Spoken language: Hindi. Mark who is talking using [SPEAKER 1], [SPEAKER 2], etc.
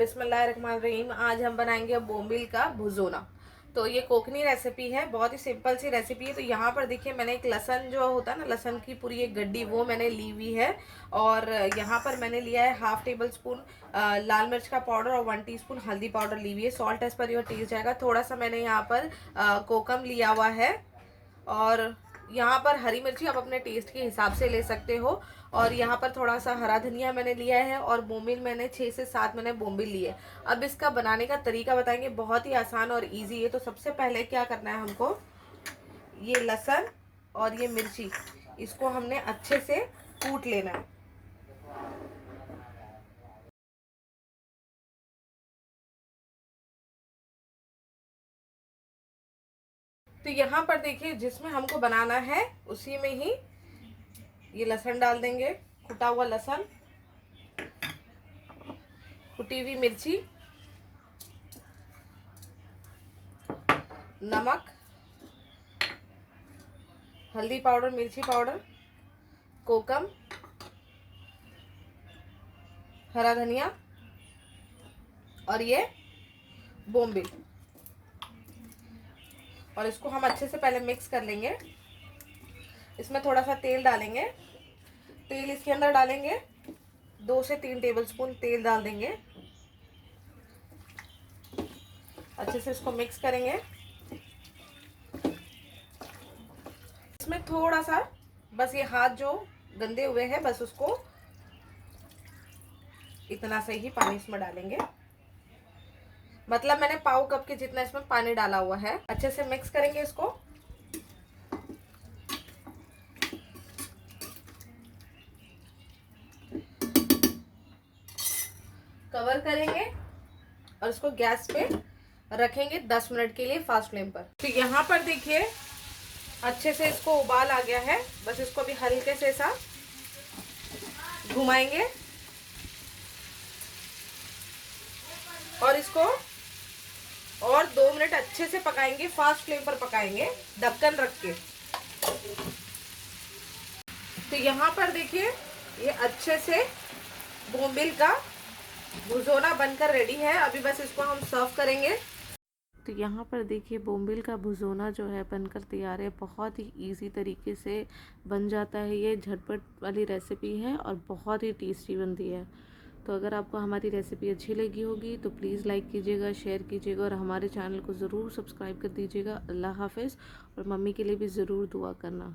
[SPEAKER 1] बिस्मिल्लाहिर्रहमानिर्रहीम। आज हम बनाएंगे बोम्बिल का भुजोना। तो ये कोकनी रेसिपी है, बहुत ही सिंपल सी रेसिपी है। तो यहाँ पर देखिए मैंने एक लहसन जो होता है ना, लहसन की पूरी एक गड्डी वो मैंने ली हुई है। और यहाँ पर मैंने लिया है हाफ टेबल स्पून लाल मिर्च का पाउडर और 1 टीस्पून हल्दी पाउडर ली हुई है। Salt as per your taste जाएगा। थोड़ा सा मैंने यहाँ पर कोकम लिया हुआ है। और यहाँ पर हरी मिर्ची आप अपने टेस्ट के हिसाब से ले सकते हो। और यहाँ पर थोड़ा सा हरा धनिया मैंने लिया है। और बोम्बिल मैंने 6 से 7 मैंने बोम्बिल लिए। अब इसका बनाने का तरीका बताएंगे, बहुत ही आसान और इजी है। तो सबसे पहले क्या करना है हमको, ये लहसुन और ये मिर्ची, इसको हमने अच्छे से कूट लेना है। तो यहाँ पर देखिए जिसमें हमको बनाना है उसी में ही ये लहसुन डाल देंगे, कुटा हुआ लहसुन, कुटी हुई मिर्ची, नमक, हल्दी पाउडर, मिर्ची पाउडर, कोकम, हरा धनिया और ये बोम्बिल। और इसको हम अच्छे से पहले मिक्स कर लेंगे। इसमें थोड़ा सा तेल डालेंगे। तेल इसके अंदर डालेंगे, 2 से 3 टेबलस्पून तेल डाल देंगे। अच्छे से इसको मिक्स करेंगे। इसमें थोड़ा सा बस ये हाथ जो गंदे हुए हैं बस उसको इतना से ही पानी इसमें डालेंगे। मतलब मैंने पाव कप के जितना इसमें पानी डाला हुआ है। अच्छे से मिक्स करेंगे इसको। कवर करेंगे और इसको गैस पे रखेंगे 10 मिनट के लिए फास्ट फ्लेम पर। तो यहाँ पर देखिए अच्छे से इसको उबाल आ गया है। बस इसको भी हल्के से सा घुमाएंगे और इसको और 2 मिनट अच्छे से पकाएंगे। फास्ट फ्लेम पर पकाएंगे ढक्कन रख के। तो यहाँ पर देखिए ये अच्छे से बोम्बिल का भुजोना बनकर रेडी है। अभी बस इसको हम सर्व करेंगे।
[SPEAKER 2] तो यहाँ पर देखिए बोम्बिल का भुजोना जो है बनकर तैयार है। बहुत ही इजी तरीके से बन जाता है। ये झटपट वाली रेसिपी है और बहुत ही टेस्टी बनती है। तो अगर आपको हमारी रेसिपी अच्छी लगी होगी तो प्लीज़ लाइक कीजिएगा, शेयर कीजिएगा और हमारे चैनल को ज़रूर सब्सक्राइब कर दीजिएगा। अल्लाह हाफ़िज़। और मम्मी के लिए भी ज़रूर दुआ करना।